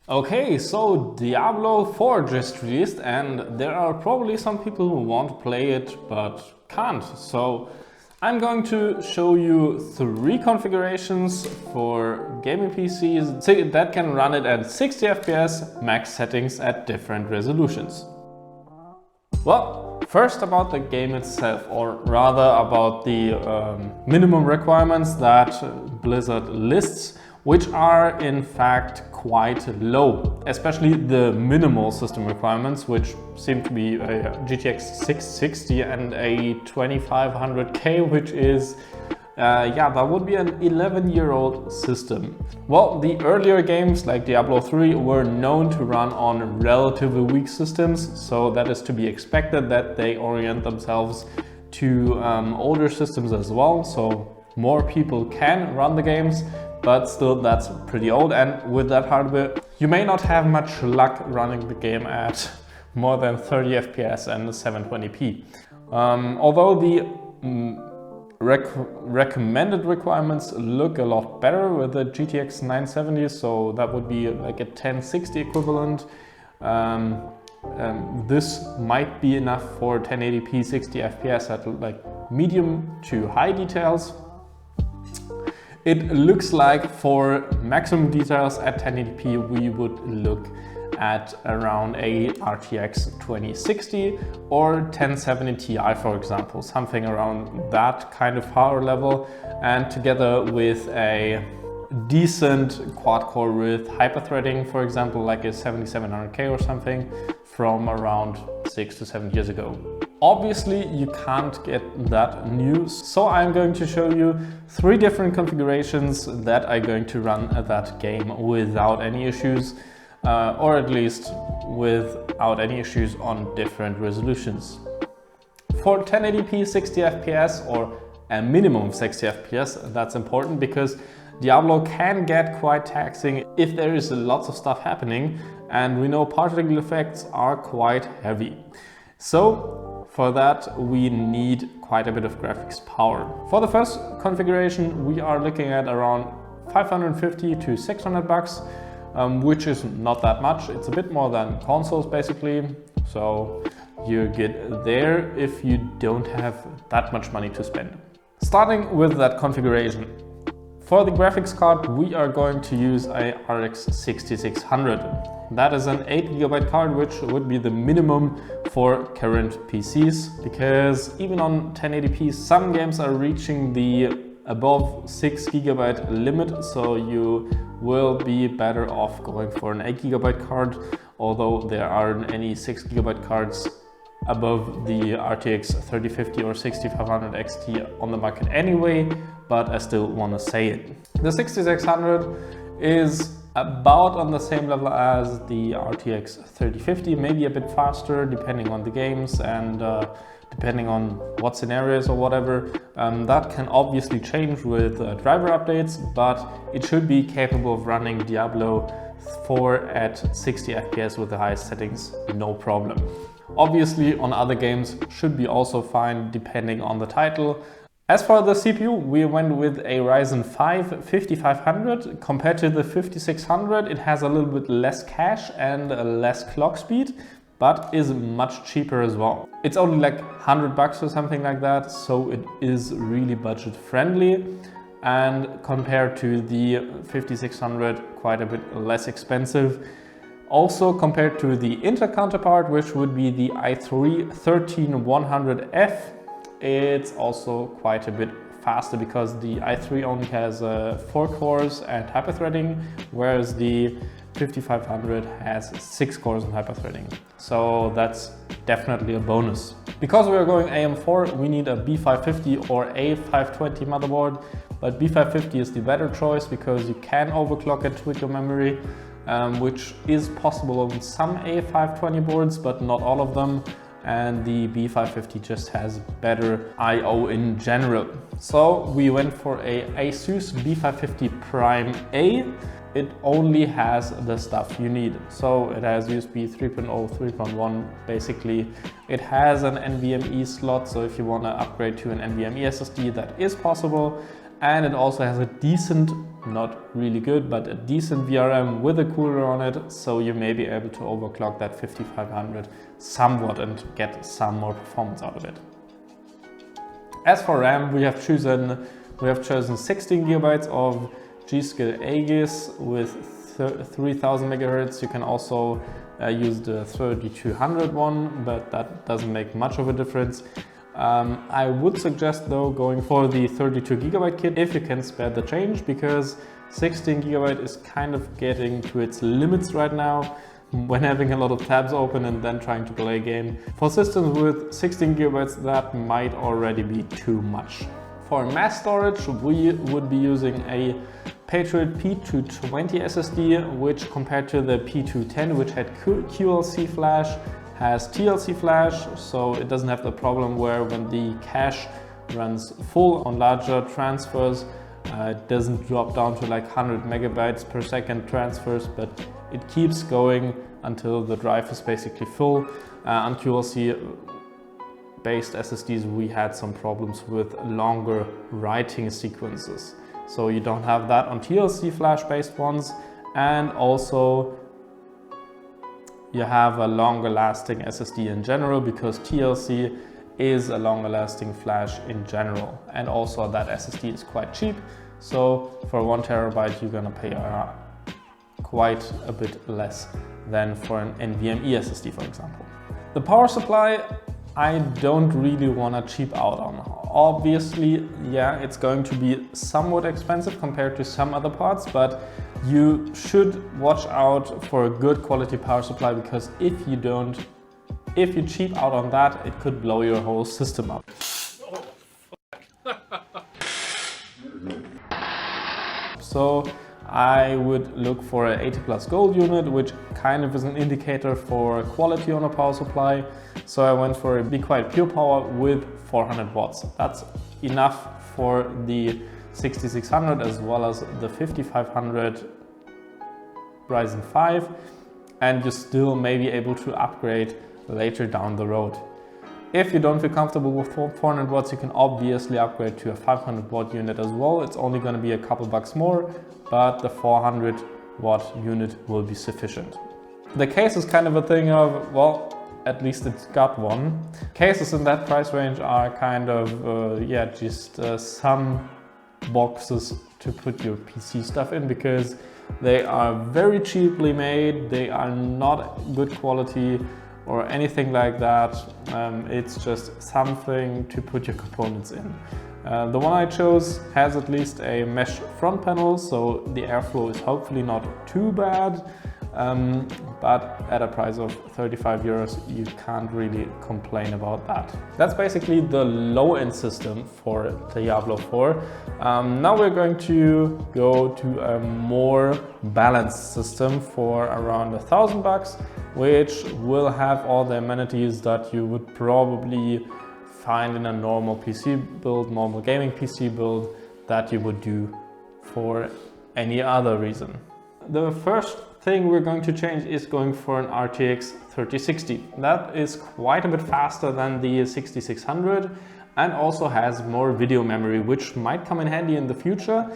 Okay, so Diablo 4 just released and there are probably some people who want to play it but can't. So I'm going to show you 3 configurations for gaming PCs that can run it at 60 FPS max settings at different resolutions. Well, first about the game itself, or rather about the minimum requirements that Blizzard lists, which are in fact quite low, especially the minimal system requirements, which seem to be a GTX 660 and a 2500K, which is that would be an 11-year-old system. Well, the earlier games like Diablo 3 were known to run on relatively weak systems, so that is to be expected that they orient themselves to older systems as well, so more people can run the games, but still that's pretty old, and with that hardware you may not have much luck running the game at more than 30 FPS and 720p. Although the recommended requirements look a lot better with the GTX 970, so that would be like a 1060 equivalent. This might be enough for 1080p 60 FPS at like medium to high details. It looks like for maximum details at 1080p we would look at around a RTX 2060 or 1070 Ti, for example, something around that kind of power level, and together with a decent quad-core with hyper-threading, for example, like a 7700K or something from around 6 to 7 years ago. Obviously, you can't get that new, so I'm going to show you 3 different configurations that are going to run that game without any issues, or at least without any issues on different resolutions. For 1080p 60 FPS or a minimum of 60 FPS, that's important because Diablo can get quite taxing if there is lots of stuff happening, and we know particle effects are quite heavy. So for that we need quite a bit of graphics power. For the first configuration we are looking at around 550 to 600 bucks, which is not that much. It's a bit more than consoles basically, so you get there if you don't have that much money to spend. Starting with that configuration. For the graphics card we are going to use a RX 6600. That is an 8GB card, which would be the minimum for current PCs, because even on 1080p some games are reaching the above 6GB limit, so you will be better off going for an 8GB card, although there aren't any 6GB cards above the RTX 3050 or 6500 XT on the market anyway, but I still want to say it. The 6600 is about on the same level as the RTX 3050, maybe a bit faster depending on the games and depending on what scenarios or whatever. That can obviously change with driver updates, but it should be capable of running Diablo 4 at 60 FPS with the highest settings, no problem. Obviously on other games should be also fine depending on the title. As for the CPU, we went with a Ryzen 5 5500. Compared to the 5600, it has a little bit less cache and less clock speed, but is much cheaper as well. It's only like 100 bucks or something like that, so it is really budget friendly, and compared to the 5600, quite a bit less expensive. Also compared to the Intel counterpart, which would be the i3 13100F, it's also quite a bit faster because the i3 only has 4 cores and hyperthreading, whereas the 5500 has 6 cores and hyperthreading. So that's definitely a bonus. Because we are going AM4, we need a B550 or A520 motherboard, but B550 is the better choice because you can overclock it with your memory, which is possible on some A520 boards, but not all of them. And the B550 just has better I/O in general. So we went for a Asus B550 Prime A. It only has the stuff you need. So it has USB 3.0, 3.1 basically. It has an NVMe slot, so if you want to upgrade to an NVMe SSD, that is possible. And it also has a decent not really good, but a decent VRM with a cooler on it, so you may be able to overclock that 5500 somewhat and get some more performance out of it. As for RAM, we have chosen 16 gigabytes of G.skill Aegis with 3000 megahertz. You can also use the 3200 one, but that doesn't make much of a difference. I would suggest though going for the 32 gigabyte kit if you can spare the change, because 16 gigabyte is kind of getting to its limits right now when having a lot of tabs open and then trying to play a game. For systems with 16 gigabytes, that might already be too much. For mass storage, we would be using a Patriot P210 SSD, which compared to the P210, which had QLC flash, has TLC flash, so it doesn't have the problem where when the cache runs full on larger transfers, it doesn't drop down to like 100 megabytes per second transfers, but it keeps going until the drive is basically full. On QLC based SSDs, we had some problems with longer writing sequences. So you don't have that on TLC flash based ones, and also you have a longer lasting SSD in general, because TLC is a longer lasting flash in general, and also that SSD is quite cheap. So for 1 terabyte you're gonna pay quite a bit less than for an NVMe SSD, for example. The power supply, I don't really want to cheap out on. Obviously, yeah, it's going to be somewhat expensive compared to some other parts, but you should watch out for a good quality power supply, because if you cheap out on that, it could blow your whole system up. So I would look for an 80 plus gold unit, which kind of is an indicator for quality on a power supply. So I went for a Be Quiet Pure Power with 400 watts. That's enough for the 6600 as well as the 5500 Ryzen 5, and you still may be able to upgrade later down the road. If you don't feel comfortable with 400 watts, you can obviously upgrade to a 500 watt unit as well. It's only going to be a couple bucks more, but the 400 watt unit will be sufficient. The case is kind of a thing of, well, at least it's got one. Cases in that price range are kind of, just some boxes to put your PC stuff in, because they are very cheaply made, they are not good quality or anything like that. It's just something to put your components in. The one I chose has at least a mesh front panel, so the airflow is hopefully not too bad. But at a price of 35 euros, you can't really complain about that. That's basically the low-end system for Diablo 4. Now we're going to go to a more balanced system for around $1,000, which will have all the amenities that you would probably find in a normal PC build, normal gaming PC build, that you would do for any other reason. The first thing we're going to change is going for an RTX 3060. That is quite a bit faster than the 6600 and also has more video memory, which might come in handy in the future,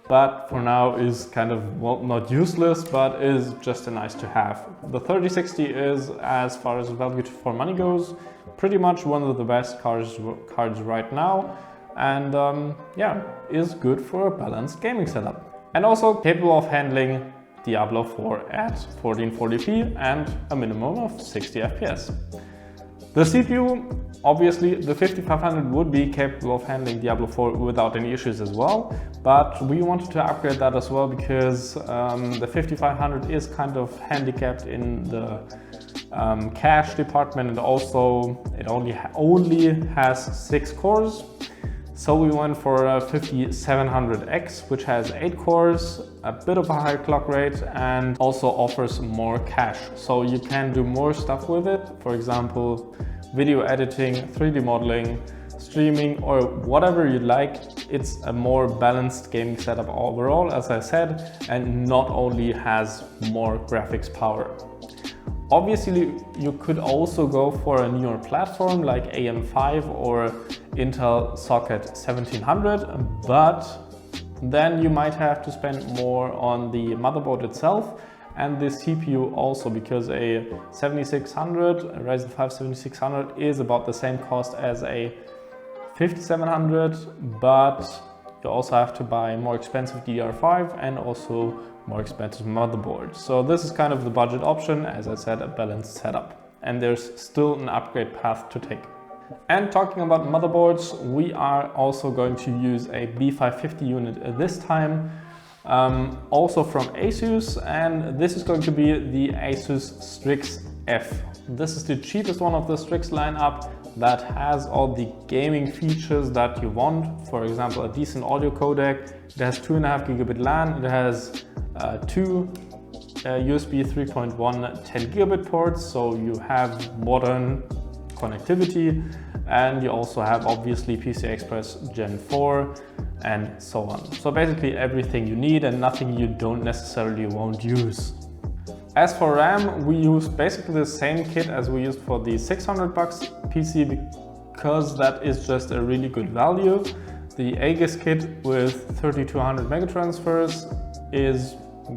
but for now is kind of, well, not useless, but is just a nice to have. The 3060 is, as far as value for money goes, pretty much one of the best cards right now, and is good for a balanced gaming setup. And also capable of handling Diablo 4 at 1440p and a minimum of 60 FPS. The CPU, obviously the 5500 would be capable of handling Diablo 4 without any issues as well, but we wanted to upgrade that as well because the 5500 is kind of handicapped in the cache department, and also it only has 6 cores. So we went for a 5700X, which has 8 cores, a bit of a higher clock rate, and also offers more cache. So you can do more stuff with it. For example, video editing, 3D modeling, streaming, or whatever you like. It's a more balanced gaming setup overall, as I said, and not only has more graphics power. Obviously, you could also go for a newer platform like AM5 or Intel Socket 1700, but Then you might have to spend more on the motherboard itself and the CPU also, because a 7600, a Ryzen 5 7600 is about the same cost as a 5700, but you also have to buy more expensive DDR5 and also more expensive motherboard. So this is kind of the budget option, as I said, a balanced setup. And there's still an upgrade path to take. And talking about motherboards, we are also going to use a B550 unit this time, also from Asus, and this is going to be the Asus Strix F. This is the cheapest one of the Strix lineup that has all the gaming features that you want. For example, a decent audio codec. It has 2.5 gigabit LAN. It has two USB 3.1 10 gigabit ports, so you have modern connectivity, and you also have obviously PCI Express Gen 4 and so on. So basically everything you need and nothing you don't necessarily won't use. As for RAM, we use basically the same kit as we used for the $600 PC, because that is just a really good value. The Aegis kit with 3200 megatransfers is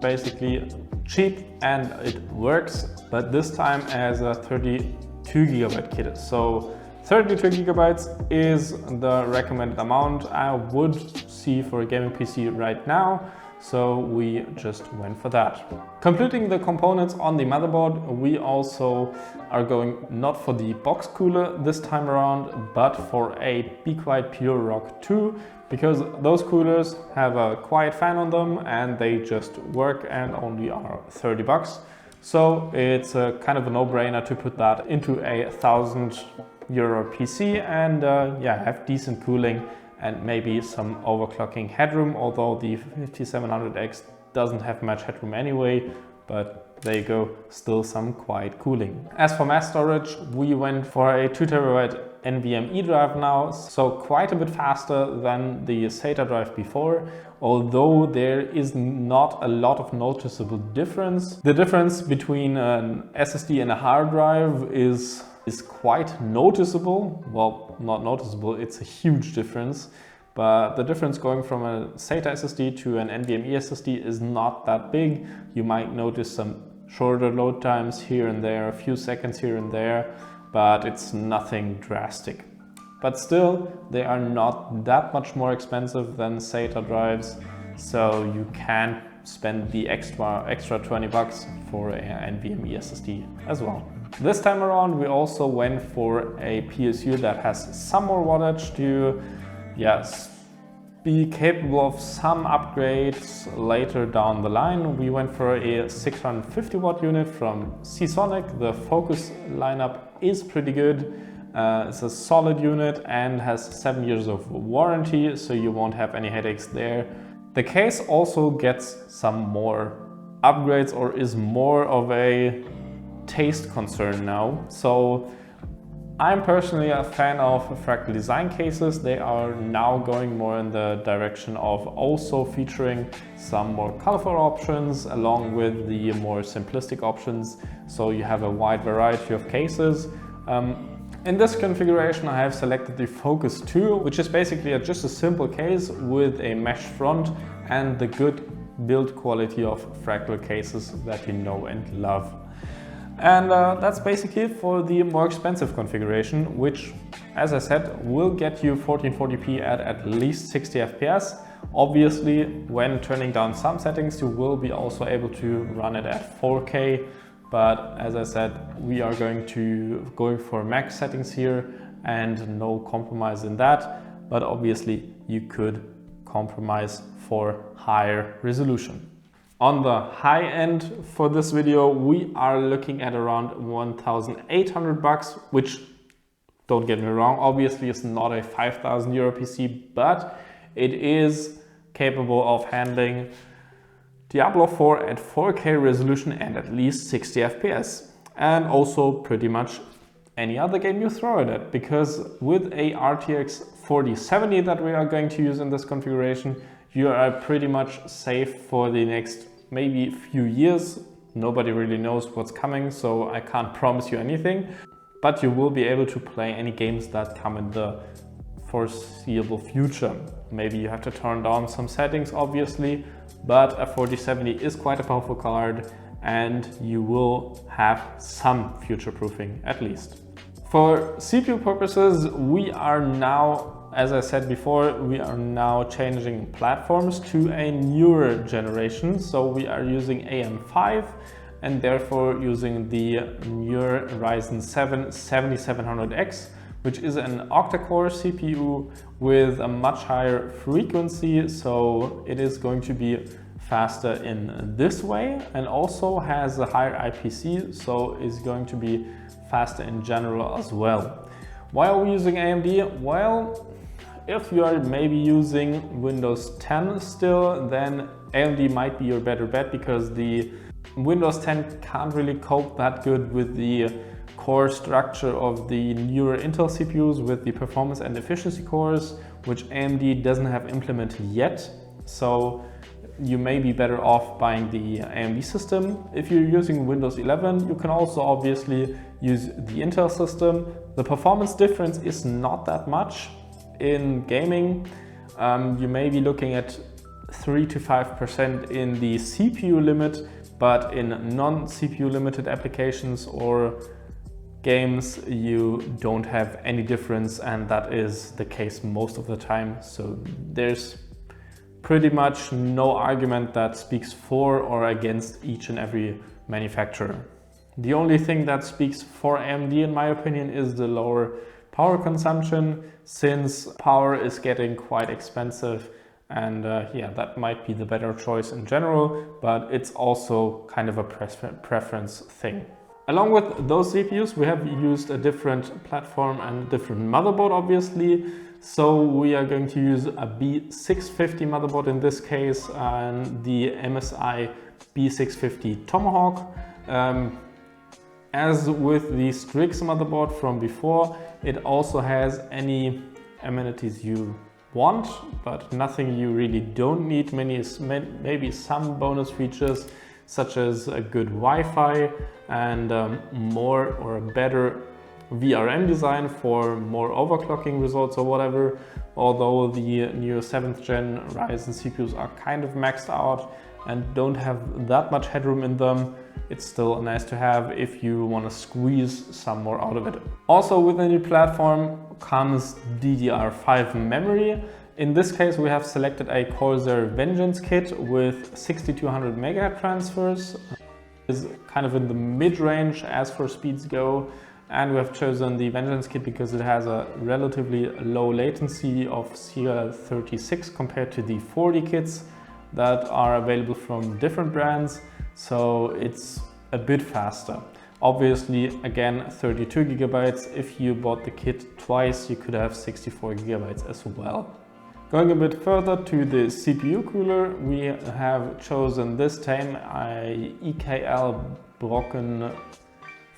basically cheap and it works, but this time as a 32 gigabyte kit. So 32 gigabytes is the recommended amount I would see for a gaming PC right now, so we just went for that. Completing the components on the motherboard, we also are going not for the box cooler this time around, but for a Be Quiet Pure Rock 2, because those coolers have a quiet fan on them and they just work and only are $30. So it's a kind of a no-brainer to put that into a €1,000 PC and yeah, have decent cooling and maybe some overclocking headroom, although the 5700X doesn't have much headroom anyway, but there you go, still some quiet cooling. As for mass storage, we went for a 2TB NVMe drive now, so quite a bit faster than the SATA drive before, although there is not a lot of noticeable difference. The difference between an SSD and a hard drive is quite noticeable. Well, not noticeable, it's a huge difference. But the difference going from a SATA SSD to an NVMe SSD is not that big. You might notice some shorter load times here and there, a few seconds here and there, but it's nothing drastic. But still, they are not that much more expensive than SATA drives, so you can spend the extra 20 bucks for an NVMe SSD as well. This time around, we also went for a PSU that has some more wattage to, yes, be capable of some upgrades later down the line. We went for a 650 watt unit from Seasonic. The Focus lineup is pretty good. It's a solid unit and has 7 years of warranty, so you won't have any headaches there. The case also gets some more upgrades, or is more of a taste concern now. So I'm personally a fan of fractal design cases. They are now going more in the direction of also featuring some more colorful options along with the more simplistic options, so you have a wide variety of cases. In this configuration I have selected the Focus 2, which is basically just a simple case with a mesh front and the good build quality of fractal cases that you know and love. And that's basically it for the more expensive configuration, which, as I said, will get you 1440p at least 60 FPS. Obviously, when turning down some settings, you will be also able to run it at 4K. But as I said, we are going for max settings here and no compromise in that. But obviously, you could compromise for higher resolution. On the high end for this video, we are looking at around $1,800, which, don't get me wrong, obviously is not a €5,000 PC, but it is capable of handling Diablo 4 at 4K resolution and at least 60 FPS. And also pretty much any other game you throw it at, because with a RTX 4070 that we are going to use in this configuration, you are pretty much safe for the next maybe few years. Nobody really knows what's coming, so I can't promise you anything, but you will be able to play any games that come in the foreseeable future. Maybe you have to turn down some settings, obviously, but a 4070 is quite a powerful card and you will have some future-proofing at least. For CPU purposes, we are now, as I said before, we are now changing platforms to a newer generation. So we are using AM5 and therefore using the newer Ryzen 7 7700X, which is an octa-core CPU with a much higher frequency. So it is going to be faster in this way and also has a higher IPC, so is going to be faster in general as well. Why are we using AMD? Well, if you are maybe using Windows 10 still, then AMD might be your better bet because the Windows 10 can't really cope that good with the core structure of the newer Intel CPUs with the performance and efficiency cores, which AMD doesn't have implemented yet. So you may be better off buying the AMD system. If you're using Windows 11, you can also obviously use the Intel system. The performance difference is not that much. In gaming, you may be looking at 3 to 5% in the CPU limit, but in non-CPU limited applications or games, you don't have any difference, and that is the case most of the time. So there's pretty much no argument that speaks for or against each and every manufacturer. The only thing that speaks for AMD, in my opinion, is the lower power consumption, since power is getting quite expensive, and yeah, that might be the better choice in general, but it's also kind of a preference thing. Along with those CPUs, we have used a different platform and a different motherboard, obviously. So we are going to use a B650 motherboard in this case, and the MSI B650 Tomahawk. As with the Strix motherboard from before, it also has any amenities you want, but nothing you really don't need. Maybe some bonus features such as a good Wi-Fi and more or a better VRM design for more overclocking results or whatever. Although the new 7th gen Ryzen CPUs are kind of maxed out and don't have that much headroom in them, it's still nice to have if you want to squeeze some more out of it. Also with the new platform comes DDR5 memory. In this case, we have selected a Corsair Vengeance kit with 6200 MHz transfers. It's kind of in the mid-range as for speeds go. And we have chosen the Vengeance kit because it has a relatively low latency of CL36 compared to the 40 kits that are available from different brands. So it's a bit faster. Obviously, again, 32 gigabytes. If you bought the kit twice, you could have 64 gigabytes as well. Going a bit further to the CPU cooler, we have chosen this time a EKL Brocken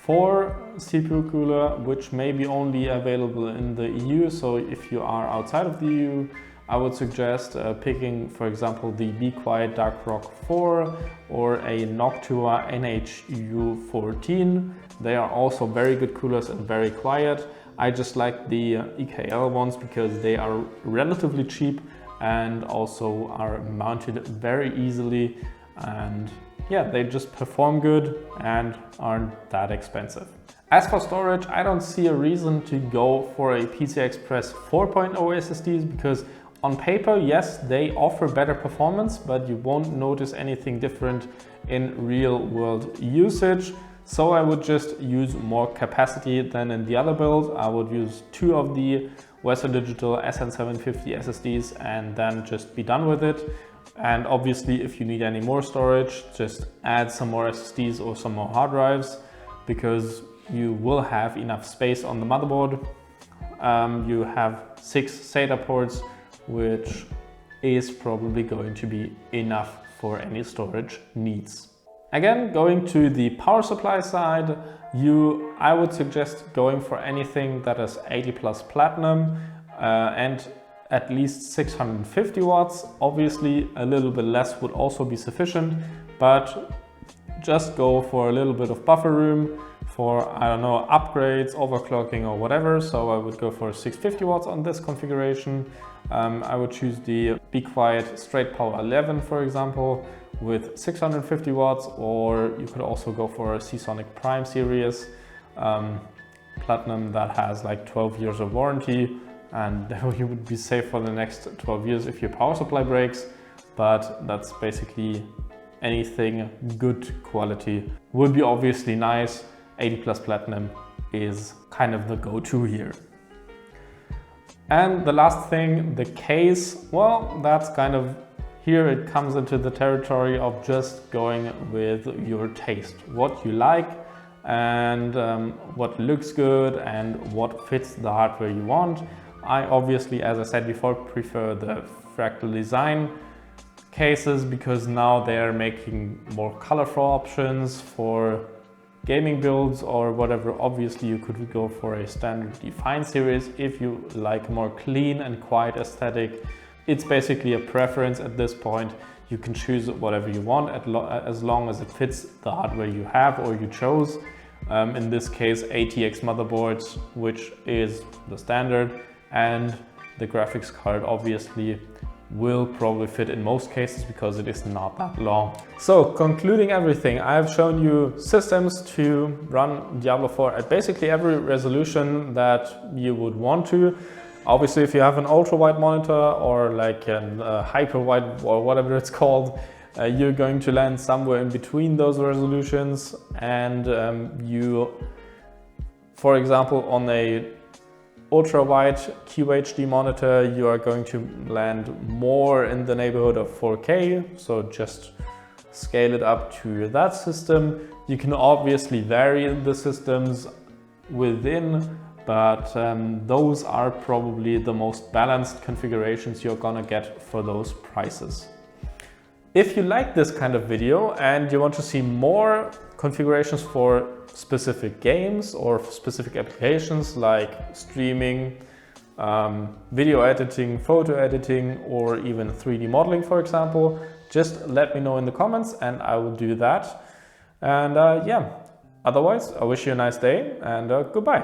4 CPU cooler, which may be only available in the EU. So if you are outside of the EU, I would suggest picking, for example, the Be Quiet Dark Rock 4 or a Noctua NHU14. They are also very good coolers and very quiet. I just like the EKL ones because they are relatively cheap and also are mounted very easily, and yeah, they just perform good and aren't that expensive. As for storage, I don't see a reason to go for a PCI Express 4.0 SSDs because on paper, yes, they offer better performance, but you won't notice anything different in real world usage. So I would just use more capacity than in the other build. I would use 2 of the Western Digital SN750 SSDs and then just be done with it. And obviously, if you need any more storage, just add some more SSDs or some more hard drives because you will have enough space on the motherboard. You have 6 SATA ports, which is probably going to be enough for any storage needs. Again, going to the power supply side, I would suggest going for anything that is 80 plus platinum and at least 650 watts. Obviously, a little bit less would also be sufficient, but just go for a little bit of buffer room. for, I don't know, upgrades, overclocking or whatever. So I would go for 650 watts on this configuration. I would choose the Be Quiet Straight Power 11, for example, with 650 watts, or you could also go for a Seasonic Prime series Platinum that has like 12 years of warranty, and you would be safe for the next 12 years if your power supply breaks. But that's basically anything good quality would be obviously nice. 80 plus Platinum is kind of the go-to here. And the last thing, the case, well, that's kind of, here it comes into the territory of just going with your taste, what you like and what looks good and what fits the hardware you want. I obviously, as I said before, prefer the fractal design cases because now they're making more colorful options for gaming builds or whatever. Obviously you could go for a standard Define series if you like more clean and quiet aesthetic. It's basically a preference at this point. You can choose whatever you want as long as it fits the hardware you have or you chose. In this case, ATX motherboards, which is the standard, and the graphics card obviously will probably fit in most cases because it is not that long. So concluding everything, I have shown you systems to run Diablo 4 at basically every resolution that you would want to. Obviously, if you have an ultra wide monitor or like a hyper wide or whatever it's called, you're going to land somewhere in between those resolutions, and you, for example, on a ultra wide QHD monitor, you are going to land more in the neighborhood of 4K, so just scale it up to that system. You can obviously vary the systems within, but those are probably the most balanced configurations you're gonna get for those prices. If you like this kind of video and you want to see more configurations for specific games or specific applications like streaming, video editing, photo editing, or even 3D modeling, for example, just let me know in the comments and I will do that. And yeah, otherwise, I wish you a nice day and goodbye.